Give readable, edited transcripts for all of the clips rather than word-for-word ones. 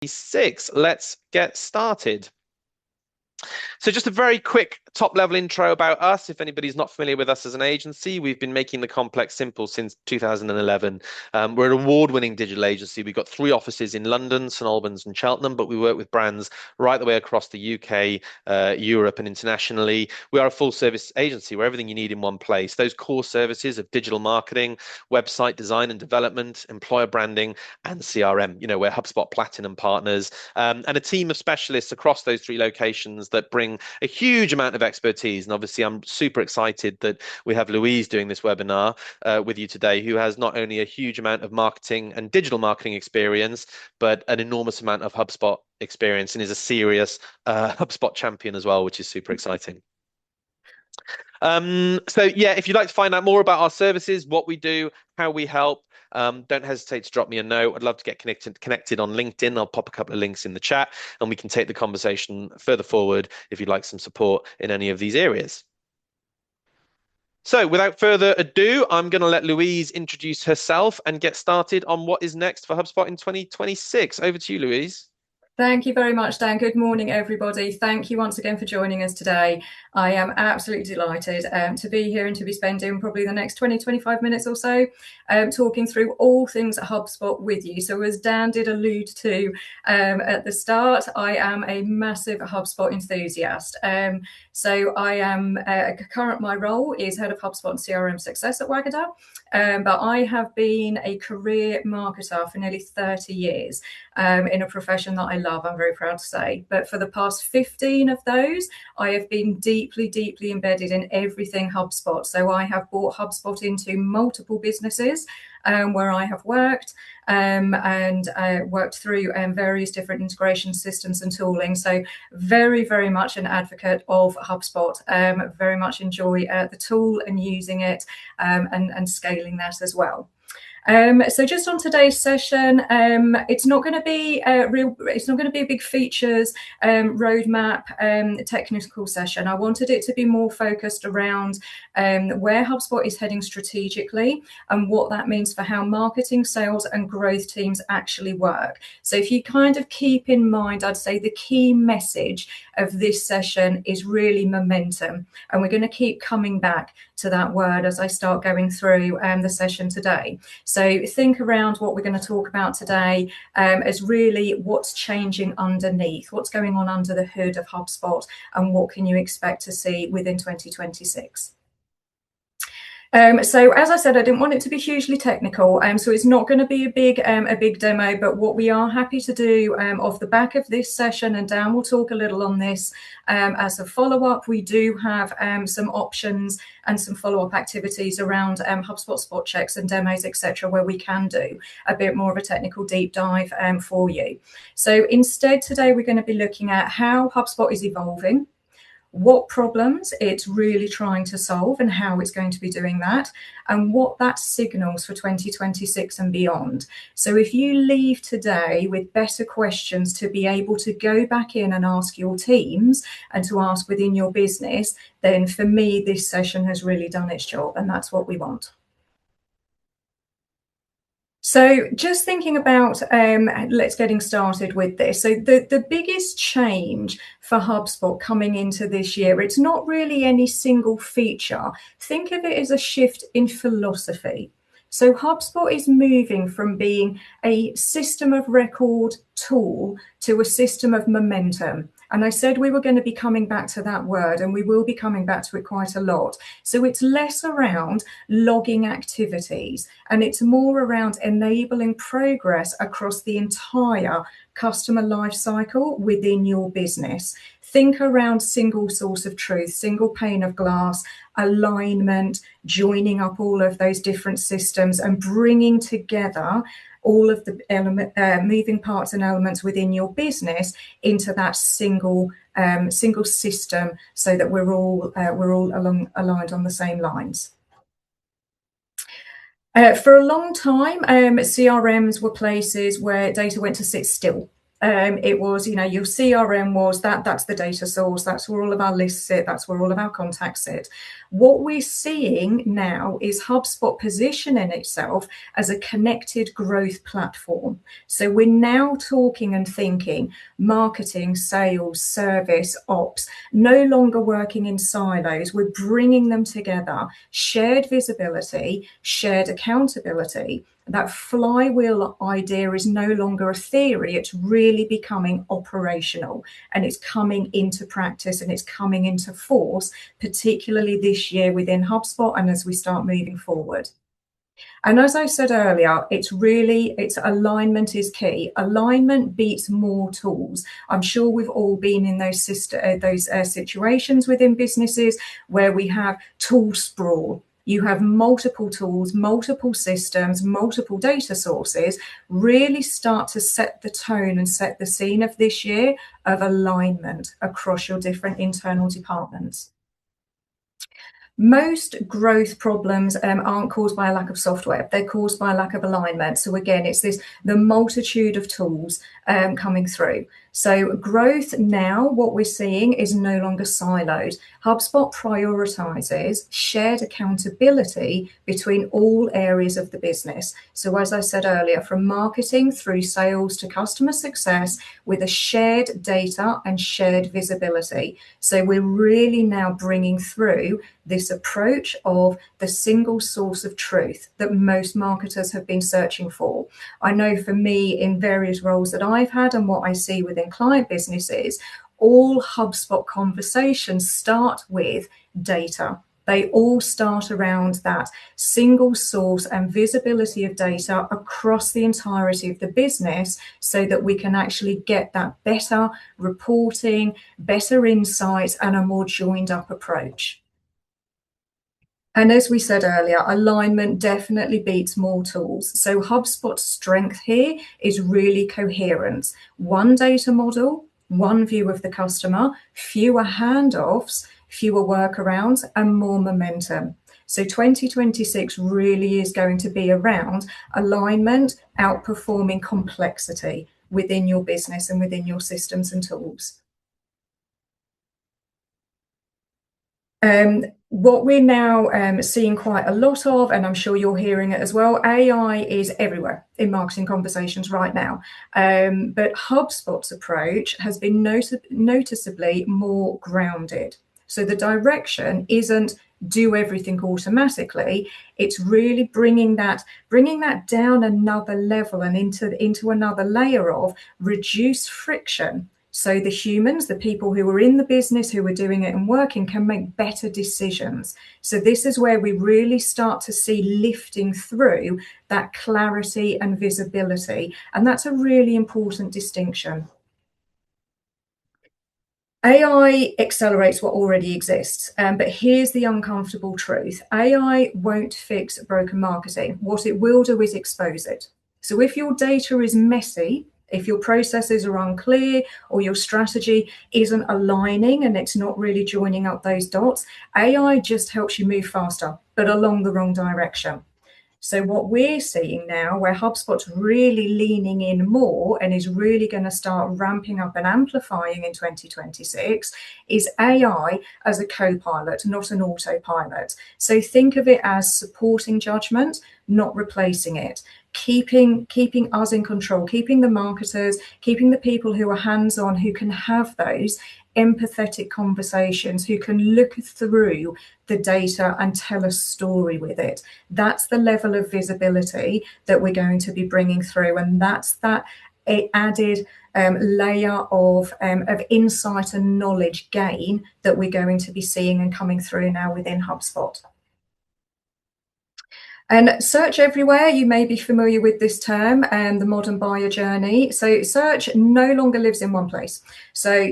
2026. Let's get started. So just a very quick top level intro about us. If anybody's not familiar with us as an agency, we've been making the complex simple since 2011. We're an award-winning digital agency. We've got 3 offices in London, St Albans and Cheltenham, but we work with brands right the way across the UK, Europe and internationally. We are a full service agency. We're everything you need in one place. Those core services of digital marketing, website design and development, employer branding and CRM. You know, we're HubSpot Platinum partners, and a team of specialists across those 3 locations that bring a huge amount of expertise. And obviously, I'm super excited that we have Louise doing this webinar with you today, who has not only a huge amount of marketing and digital marketing experience, but an enormous amount of HubSpot experience and is a serious HubSpot champion as well, which is super exciting. So yeah, if you'd like to find out more about our services, what we do, how we help, don't hesitate to drop me a note. I'd love to get connected on LinkedIn. I'll pop a couple of links in the chat and we can take the conversation further forward if you'd like some support in any of these areas. So without further ado, I'm going to let Louise introduce herself and get started on what is next for HubSpot in 2026. Over to you, Louise. Thank you very much, Dan. Good morning, everybody. Thank you once again for joining us today. I am absolutely delighted to be here and to be spending probably the next 20-25 minutes or so talking through all things HubSpot with you. So as Dan did allude to at the start, I am a massive HubSpot enthusiast. So I am my role is head of HubSpot and CRM success at Wagada, but I have been a career marketer for nearly 30 years in a profession that I love, I'm very proud to say. But for the past 15 of those, I have been deeply, deeply embedded in everything HubSpot. So I have brought HubSpot into multiple businesses where I have worked and worked through various different integration systems and tooling. So very, very much an advocate of HubSpot. Very much enjoy the tool and using it and scaling that as well. So just on today's session, it's not going to be a big features roadmap technical session. I wanted it to be more focused around where HubSpot is heading strategically and what that means for how marketing, sales and growth teams actually work. So if you kind of keep in mind, I'd say the key message of this session is really momentum. And we're going to keep coming back to that word as I start going through the session today. So think around what we're going to talk about today as really what's changing underneath, what's going on under the hood of HubSpot, and what can you expect to see within 2026. So as I said, I didn't want it to be hugely technical, so it's not going to be a big demo, but what we are happy to do off the back of this session, and Dan will talk a little on this as a follow-up, we do have some options and some follow-up activities around HubSpot spot checks and demos, etc., where we can do a bit more of a technical deep dive for you. So instead today we're going to be looking at how HubSpot is evolving, what problems it's really trying to solve and how it's going to be doing that, and what that signals for 2026 and beyond. So if you leave today with better questions to be able to go back in and ask your teams and to ask within your business, then for me, this session has really done its job, and that's what we want. So just thinking about, let's getting started with this. So the biggest change for HubSpot coming into this year, it's not really any single feature. Think of it as a shift in philosophy. So HubSpot is moving from being a system of record tool to a system of momentum. And I said we were going to be coming back to that word, and we will be coming back to it quite a lot. So it's less around logging activities, and it's more around enabling progress across the entire customer life cycle within your business. Think around single source of truth, single pane of glass, alignment, joining up all of those different systems and bringing together all of the moving parts and elements within your business into that single system, so that we're all aligned on the same lines. For a long time, CRMs were places where data went to sit still. It was, you know, your CRM was that's the data source, that's where all of our lists sit, that's where all of our contacts sit. What we're seeing now is HubSpot positioning itself as a connected growth platform. So we're now talking and thinking marketing, sales, service, ops, no longer working in silos. We're bringing them together, shared visibility, shared accountability. That flywheel idea is no longer a theory, it's really becoming operational, and it's coming into practice and it's coming into force, particularly this year within HubSpot and as we start moving forward. And as I said earlier, it's alignment is key. Alignment beats more tools. I'm sure we've all been in those situations within businesses where we have tool sprawl. You have multiple tools, multiple systems, multiple data sources, really start to set the tone and set the scene of this year of alignment across your different internal departments. Most growth problems aren't caused by a lack of software, they're caused by a lack of alignment. So again, it's the multitude of tools coming through. So growth now, what we're seeing is no longer siloed. HubSpot prioritizes shared accountability between all areas of the business. So as I said earlier, from marketing through sales to customer success, with a shared data and shared visibility. So we're really now bringing through this approach of the single source of truth that most marketers have been searching for. I know for me, in various roles that I've had and what I see within client businesses, all HubSpot conversations start with data. They all start around that single source and visibility of data across the entirety of the business so that we can actually get that better reporting, better insights, and a more joined up approach. And as we said earlier, alignment definitely beats more tools. So HubSpot's strength here is really coherence. One data model, one view of the customer, fewer handoffs, fewer workarounds, and more momentum. So 2026 really is going to be around alignment, outperforming complexity within your business and within your systems and tools. What we're now seeing quite a lot of, and I'm sure you're hearing it as well, AI is everywhere in marketing conversations right now. But HubSpot's approach has been noticeably more grounded. So the direction isn't do everything automatically. It's really bringing that down another level and into another layer of reduce friction. So the humans, the people who are in the business, who are doing it and working, can make better decisions. So this is where we really start to see lifting through that clarity and visibility. And that's a really important distinction. AI accelerates what already exists, but here's the uncomfortable truth. AI won't fix broken marketing. What it will do is expose it. So if your data is messy, if your processes are unclear or your strategy isn't aligning and it's not really joining up those dots, AI just helps you move faster, but along the wrong direction. So what we're seeing now, where HubSpot's really leaning in more and is really going to start ramping up and amplifying in 2026, is AI as a co-pilot, not an autopilot. So think of it as supporting judgment, not replacing it. Keeping us in control, keeping the marketers, keeping the people who are hands-on, who can have those empathetic conversations, who can look through the data and tell a story with it. That's the level of visibility that we're going to be bringing through, and that's that added layer of insight and knowledge gain that we're going to be seeing and coming through now within HubSpot. And search everywhere, you may be familiar with this term, and the modern buyer journey. So search no longer lives in one place. So,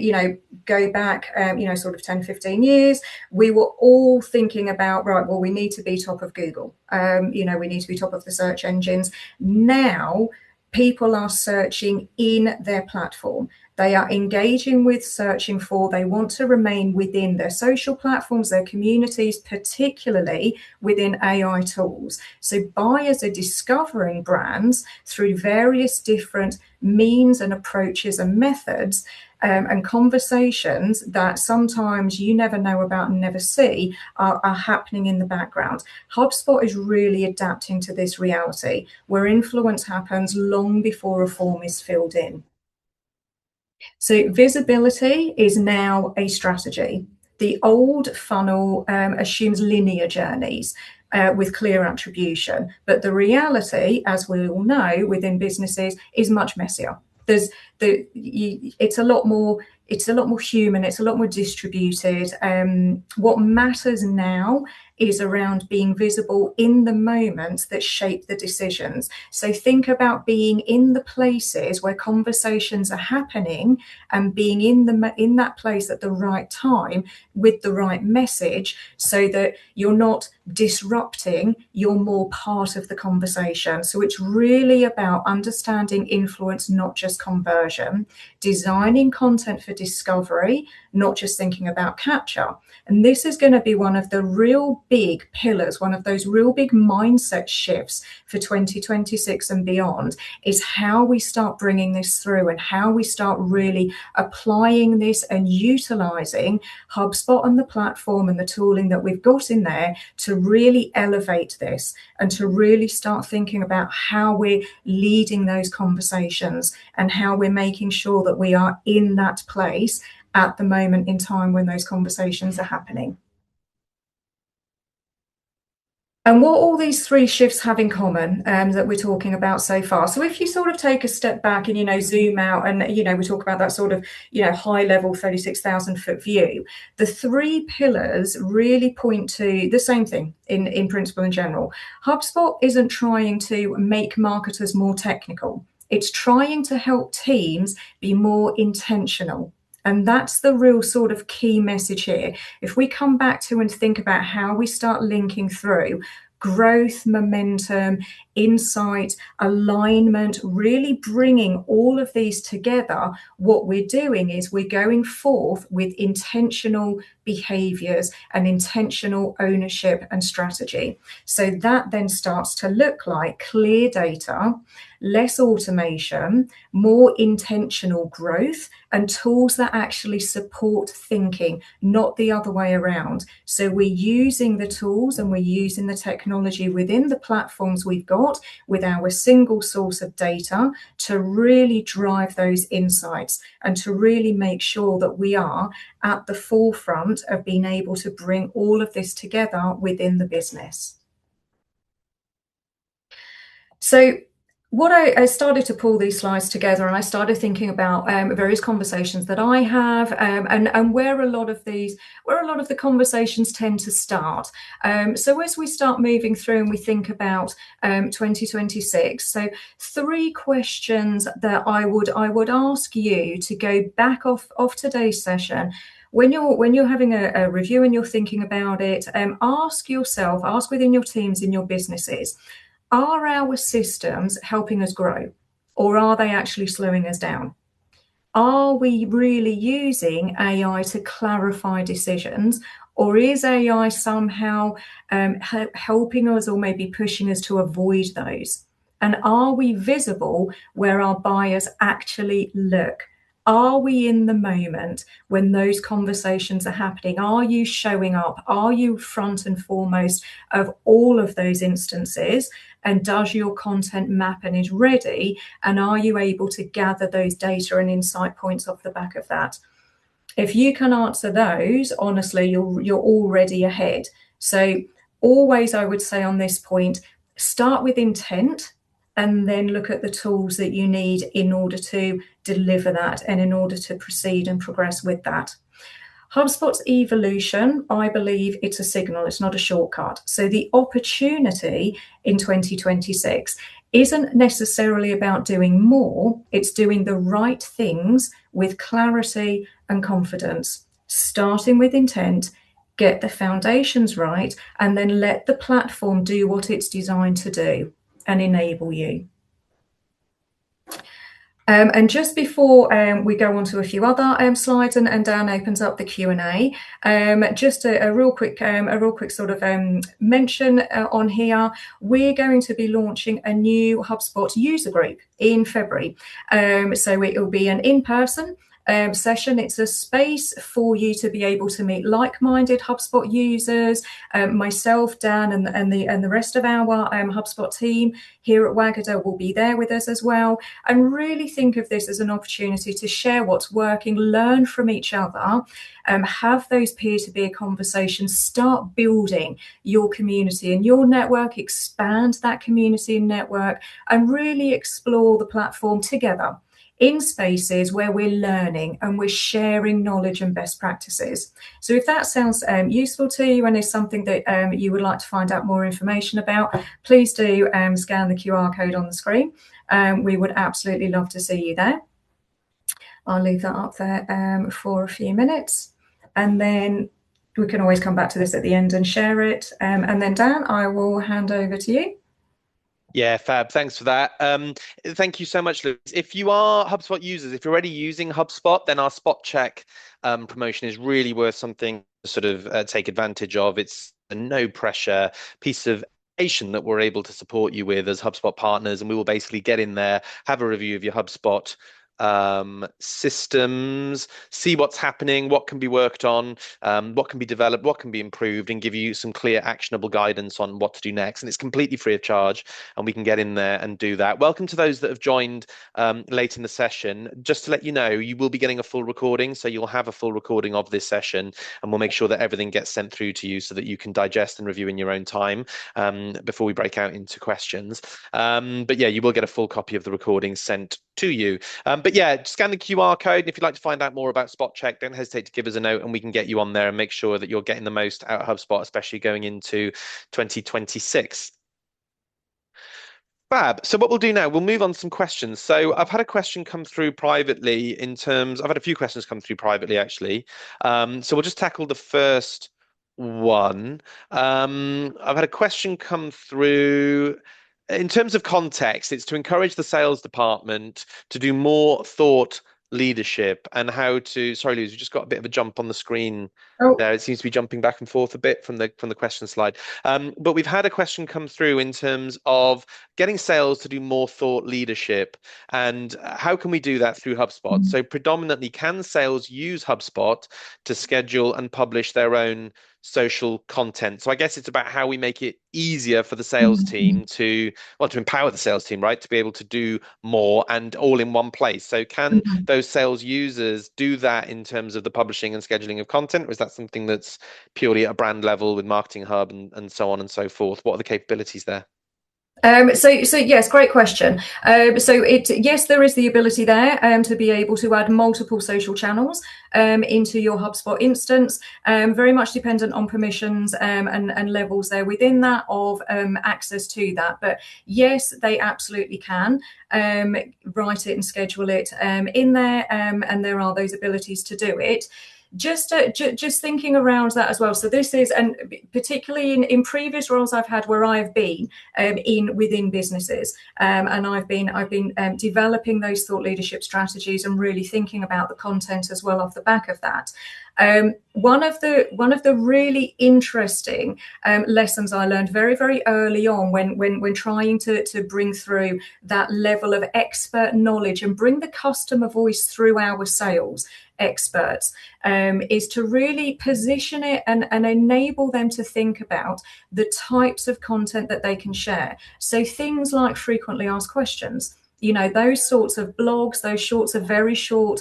go back, sort of 10, 15 years, we were all thinking about, right, well, we need to be top of Google. We need to be top of the search engines. Now, people are searching in their platform. They are engaging with, searching for, they want to remain within their social platforms, their communities, particularly within AI tools. So buyers are discovering brands through various different means and approaches and methods, and conversations that sometimes you never know about and never see are happening in the background. HubSpot is really adapting to this reality where influence happens long before a form is filled in. So visibility is now a strategy. The old funnel assumes linear journeys with clear attribution, but the reality, as we all know, within businesses is much messier. It's a lot more human, it's a lot more distributed. What matters now is around being visible in the moments that shape the decisions. So think about being in the places where conversations are happening and being in that place at the right time with the right message, so that you're not disrupting, you're more part of the conversation. So it's really about understanding influence, not just conversion, designing content for discovery, not just thinking about capture. And this is going to be one of the real big pillars, one of those real big mindset shifts for 2026 and beyond, is how we start bringing this through and how we start really applying this and utilizing HubSpot and the platform and the tooling that we've got in there to really elevate this and to really start thinking about how we're leading those conversations and how we're making sure that we are in that place at the moment in time when those conversations are happening. And what all these three shifts have in common that we're talking about so far. So if you sort of take a step back and, zoom out and, we talk about that sort of, high level 36,000 foot view, the three pillars really point to the same thing in principle and general. HubSpot isn't trying to make marketers more technical. It's trying to help teams be more intentional. And that's the real sort of key message here. If we come back to and think about how we start linking through growth, momentum, insight, alignment, really bringing all of these together, what we're doing is we're going forth with intentional behaviors and intentional ownership and strategy. So that then starts to look like clear data, less automation, more intentional growth, and tools that actually support thinking, not the other way around. So we're using the tools and we're using the technology within the platforms we've got with our single source of data to really drive those insights and to really make sure that we are at the forefront of being able to bring all of this together within the business. So what I started to pull these slides together and I started thinking about various conversations that I have and where a lot of the conversations tend to start. So as we start moving through and we think about 2026, so three questions that I would ask you to go back off today's session. When you're having a review and you're thinking about it, ask within your teams, in your businesses, are our systems helping us grow, or are they actually slowing us down? Are we really using AI to clarify decisions, or is AI somehow helping us or maybe pushing us to avoid those? And are we visible where our buyers actually look? Are we in the moment when those conversations are happening? Are you showing up? Are you front and foremost of all of those instances? And does your content map and is ready? And are you able to gather those data and insight points off the back of that? If you can answer those, honestly, you're already ahead. So always, I would say on this point, start with intent and then look at the tools that you need in order to deliver that and in order to proceed and progress with that. HubSpot's evolution, I believe it's a signal, it's not a shortcut. So the opportunity in 2026 isn't necessarily about doing more, it's doing the right things with clarity and confidence, starting with intent, get the foundations right, and then let the platform do what it's designed to do and enable you. And just before we go on to a few other slides, and Dan opens up the Q&A, just a real quick sort of mention on here. We're going to be launching a new HubSpot user group in February. So it will be an in-person session. It's a space for you to be able to meet like-minded HubSpot users. Myself, Dan, and the rest of our HubSpot team here at Waggader will be there with us as well, and really think of this as an opportunity to share what's working, learn from each other, have those peer-to-peer conversations, start building your community and your network, expand that community and network, and really explore the platform together in spaces where we're learning and we're sharing knowledge and best practices. So if that sounds useful to you and is something that you would like to find out more information about, please do scan the QR code on the screen. We would absolutely love to see you there. I'll leave that up there for a few minutes, and then we can always come back to this at the end and share it. And then Dan, I will hand over to you. Yeah, fab. Thanks for that. Thank you so much, Louise. If you are HubSpot users, if you're already using HubSpot, then our spot check promotion is really worth something to sort of take advantage of. It's a no pressure piece of information that we're able to support you with as HubSpot partners, and we will basically get in there, have a review of your HubSpot systems, see what's happening, what can be worked on, what can be developed, what can be improved, and give you some clear, actionable guidance on what to do next. And it's completely free of charge, and we can get in there and do that. Welcome to those that have joined late in the session. Just to let you know, you will be getting a full recording, so you'll have a full recording of this session, and we'll make sure that everything gets sent through to you so that you can digest and review in your own time before we break out into questions. But yeah, you will get a full copy of the recording sent to you. But yeah, scan the QR code. And if you'd like to find out more about Spot Check, don't hesitate to give us a note and we can get you on there and make sure that you're getting the most out of HubSpot, especially going into 2026. Fab. So what we'll do now, we'll move on to some questions. So I've had a question come through privately I've had a few questions come through privately actually. So we'll just tackle the first one. I've had a question come through. In terms of context, it's to encourage the sales department to do more thought leadership and how to. Sorry, Luz, we just got a bit of a jump on the screen Oh, there. It seems to be jumping back and forth a bit from the question slide. But we've had a question come through in terms of getting sales to do more thought leadership, and how can we do that through HubSpot? So predominantly, can sales use HubSpot to schedule and publish their own social content? So I guess it's about how we make it easier for the sales team to empower the sales team, right, to be able to do more and all in one place. So can those sales users do that in terms of the publishing and scheduling of content, or is that something that's purely at a brand level with Marketing Hub and so on and so forth? What are the capabilities there? So yes, great question. Yes, there is the ability there to be able to add multiple social channels into your HubSpot instance. Very much dependent on permissions and levels there within that of access to that. But yes, they absolutely can write it and schedule it in there, and there are those abilities to do it. Just thinking around that as well. So this is, and particularly in previous roles I've had where I've been within businesses, and I've been developing those thought leadership strategies and really thinking about the content as well off the back of that. One of the really interesting lessons I learned very, very early on when trying to bring through that level of expert knowledge and bring the customer voice through our sales experts is to really position it and enable them to think about the types of content that they can share. So things like frequently asked questions, those sorts of blogs, those sorts of very short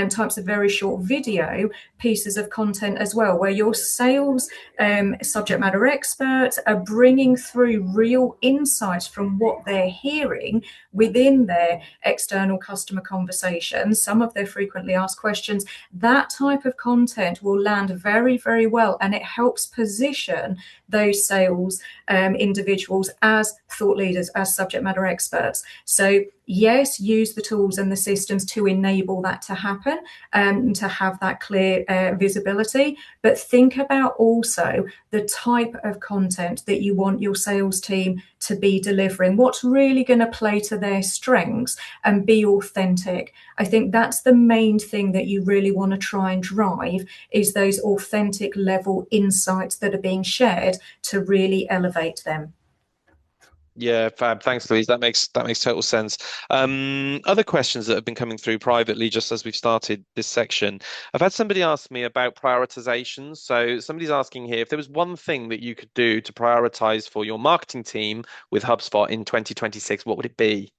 types of very short video pieces of content as well, where your sales subject matter experts are bringing through real insights from what they're hearing within their external customer conversations, some of their frequently asked questions. That type of content will land very, very well, and it helps position those sales individuals as thought leaders, as subject matter experts. So yes, use the tools and the systems to enable that to happen and to have that clear visibility. But think about also the type of content that you want your sales team to be delivering, what's really going to play to their strengths and be authentic. I think that's the main thing that you really want to try and drive, is those authentic level insights that are being shared to really elevate them. Yeah, fab. Thanks, Louise. That makes total sense. Other questions that have been coming through privately, just as we've started this section. I've had somebody ask me about prioritization. So somebody's asking here if there was one thing that you could do to prioritize for your marketing team with HubSpot in 2026, what would it be?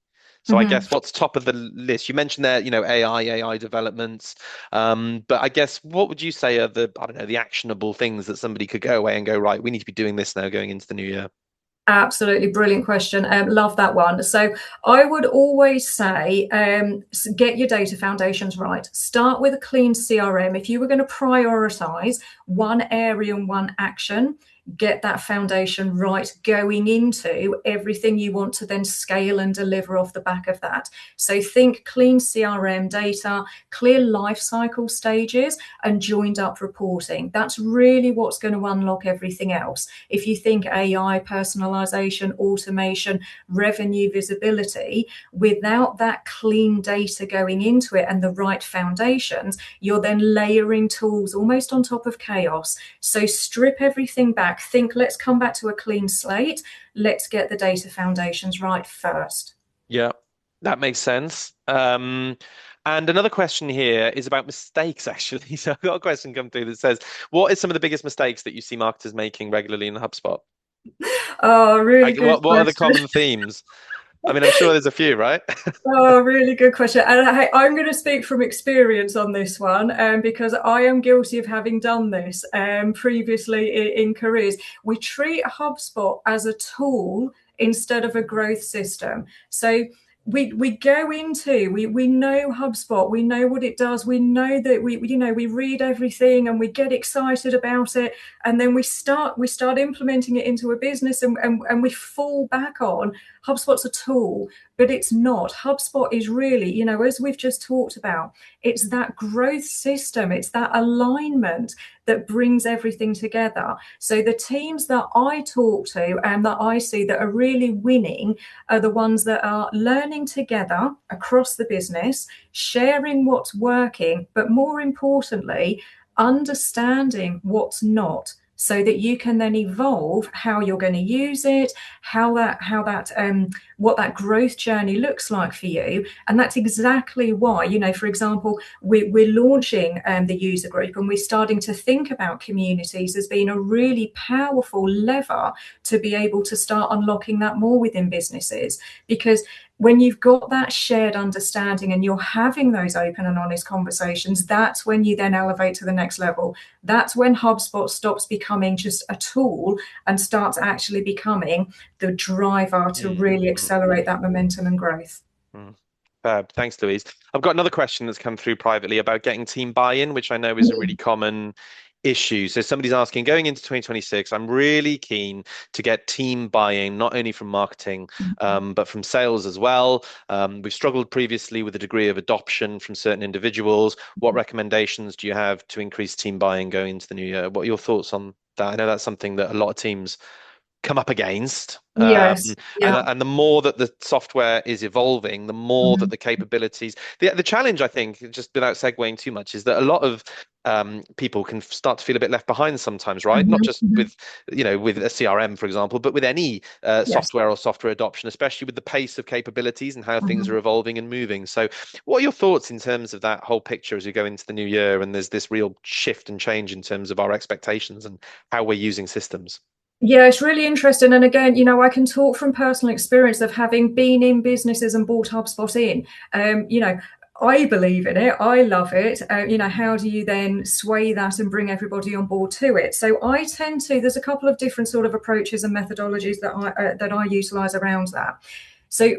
So I Mm-hmm. guess what's top of the list? You mentioned there, AI developments. But I guess what would you say are the, I don't know, the actionable things that somebody could go away and go, right, we need to be doing this now going into the new year? Absolutely brilliant question. Love that one. So I would always say get your data foundations right. Start with a clean CRM. If you were going to prioritize one area and one action, get that foundation right going into everything you want to then scale and deliver off the back of that. So think clean CRM data, clear life cycle stages, and joined up reporting. That's really what's going to unlock everything else. If you think AI, personalisation, automation, revenue visibility, without that clean data going into it and the right foundations, you're then layering tools almost on top of chaos. So strip everything back. Think, let's come back to a clean slate. Let's get the data foundations right first. Yeah, that makes sense. And another question here is about mistakes, actually. So I've got a question come through that says, what is some of the biggest mistakes that you see marketers making regularly in HubSpot? Oh, really Like, good what are the question. common themes? I mean, I'm sure there's a few, right? Oh, really good question. And I'm going to speak from experience on this one, because I am guilty of having done this previously in careers. We treat HubSpot as a tool instead of a growth system. So we go into we know HubSpot, we know what it does, we know that we read everything and we get excited about it, and then we start implementing it into a business, and we fall back on HubSpot's a tool, but it's not. HubSpot is really, as we've just talked about, it's that growth system, it's that alignment that brings everything together. So the teams that I talk to and that I see that are really winning are the ones that are learning together across the business, sharing what's working, but more importantly, understanding what's not, so that you can then evolve how you're going to use it, what that growth journey looks like for you. And that's exactly why, for example, we're launching the user group, and we're starting to think about communities as being a really powerful lever to be able to start unlocking that more within businesses. Because when you've got that shared understanding and you're having those open and honest conversations, that's when you then elevate to the next level. That's when HubSpot stops becoming just a tool and starts actually becoming the driver to Mm, really mm, accelerate that momentum and growth. mm. Fab. Thanks, Louise. I've got another question that's come through privately about getting team buy-in, which I know is a really common issue. So somebody's asking, going into 2026, I'm really keen to get team buy-in, not only from marketing, but from sales as well. We've struggled previously with a degree of adoption from certain individuals. What recommendations do you have to increase team buy-in going into the new year? What are your thoughts on that? I know that's something that a lot of teams come up against. Yes. And Yeah. the more that the software is evolving, the more that Mhm. the capabilities. The challenge, I think, just without segueing too much, is that a lot of people can start to feel a bit left behind sometimes, right? Not Mhm. just Mhm. with a CRM, for example, but with any Yes. software or software adoption, especially with the pace of capabilities and how things Mhm. are evolving and moving. So, what are your thoughts in terms of that whole picture as we go into the new year and there's this real shift and change in terms of our expectations and how we're using systems? Yeah, it's really interesting. And again, I can talk from personal experience of having been in businesses and bought HubSpot in. I believe in it. I love it. How do you then sway that and bring everybody on board to it? So I tend to. There's a couple of different sort of approaches and methodologies that I utilize around that. So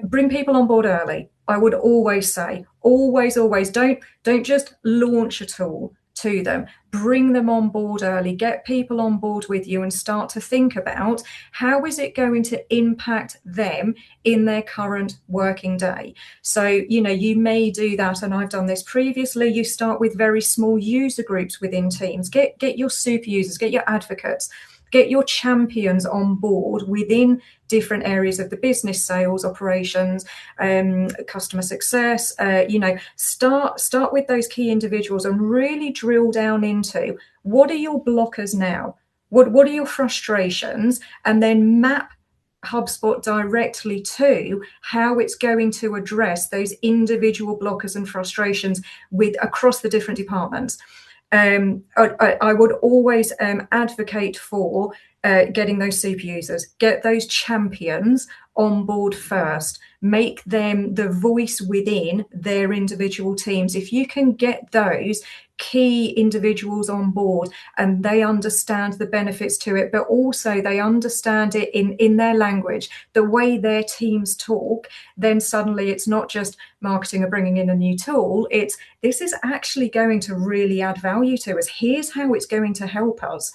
bring people on board early. I would always say, always, always, don't just launch a tool. to them. Bring them on board early, get people on board with you, and start to think about how is it going to impact them in their current working day. So, you may do that, and I've done this previously. You start with very small user groups within teams. Get your super users, get your advocates, get your champions on board within different areas of the business, sales, operations, customer success. Start with those key individuals and really drill down into what are your blockers now, what are your frustrations, and then map HubSpot directly to how it's going to address those individual blockers and frustrations with across the different departments. I would always advocate for getting those super users, get those champions on board first, make them the voice within their individual teams. If you can get those key individuals on board and they understand the benefits to it, but also they understand it in their language, the way their teams talk, then suddenly it's not just marketing or bringing in a new tool. It's this is actually going to really add value to us. Here's how it's going to help us.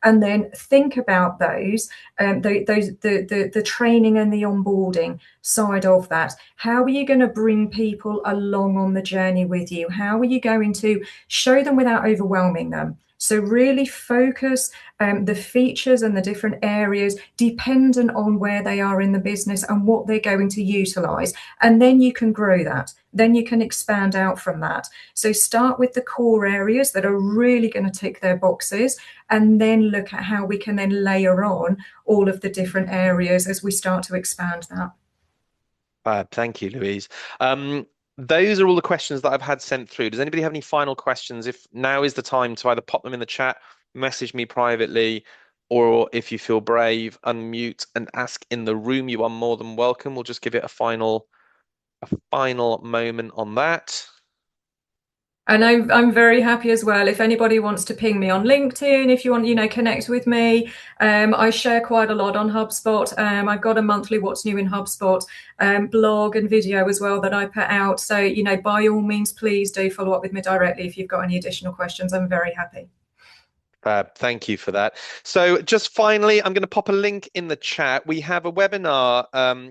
And then think about those, the training and the onboarding side of that. How are you going to bring people along on the journey with you? How are you going to show them without overwhelming them? So really focus the features and the different areas dependent on where they are in the business and what they're going to utilize. And then you can grow that. Then you can expand out from that. So start with the core areas that are really going to tick their boxes, and then look at how we can then layer on all of the different areas as we start to expand that. Thank you, Louise. Those are all the questions that I've had sent through. Does anybody have any final questions? If now is the time to either pop them in the chat, message me privately, or if you feel brave, unmute and ask in the room, you are more than welcome. We'll just give it a final moment on that. And I'm very happy as well. If anybody wants to ping me on LinkedIn, if you want, connect with me. I share quite a lot on HubSpot. I've got a monthly What's New in HubSpot blog and video as well that I put out. So, by all means, please do follow up with me directly if you've got any additional questions. I'm very happy. Thank you for that. So just finally, I'm going to pop a link in the chat. We have a webinar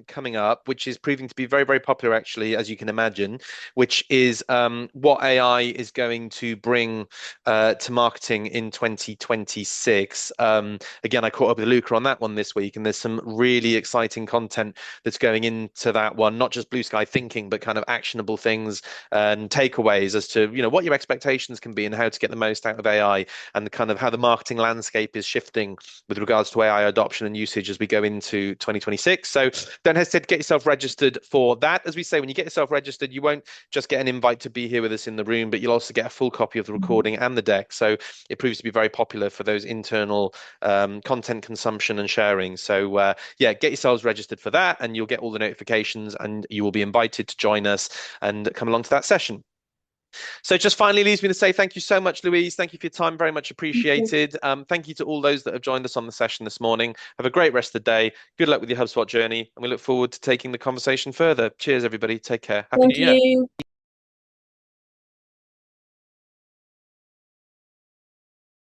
coming up, which is proving to be very, very popular, actually, as you can imagine, which is what AI is going to bring to marketing in 2026. Again, I caught up with Luca on that one this week, and there's some really exciting content that's going into that one, not just blue sky thinking, but kind of actionable things and takeaways as to, what your expectations can be and how to get the most out of AI, and the kind of how the marketing landscape is shifting with regards to AI adoption and usage as we go into 2026. So don't hesitate to get yourself registered for that. As we say, when you get yourself registered, you won't just get an invite to be here with us in the room, but you'll also get a full copy of the recording and the deck. So it proves to be very popular for those internal content consumption and sharing. So yeah, get yourselves registered for that, and you'll get all the notifications, and you will be invited to join us and come along to that session. So just finally leaves me to say thank you so much, Louise. Thank you for your time. Very much appreciated. Thank you to all those that have joined us on the session this morning. Have a great rest of the day. Good luck with your HubSpot journey, and we look forward to taking the conversation further. Cheers, everybody. Take care. Happy Thank New Year. you.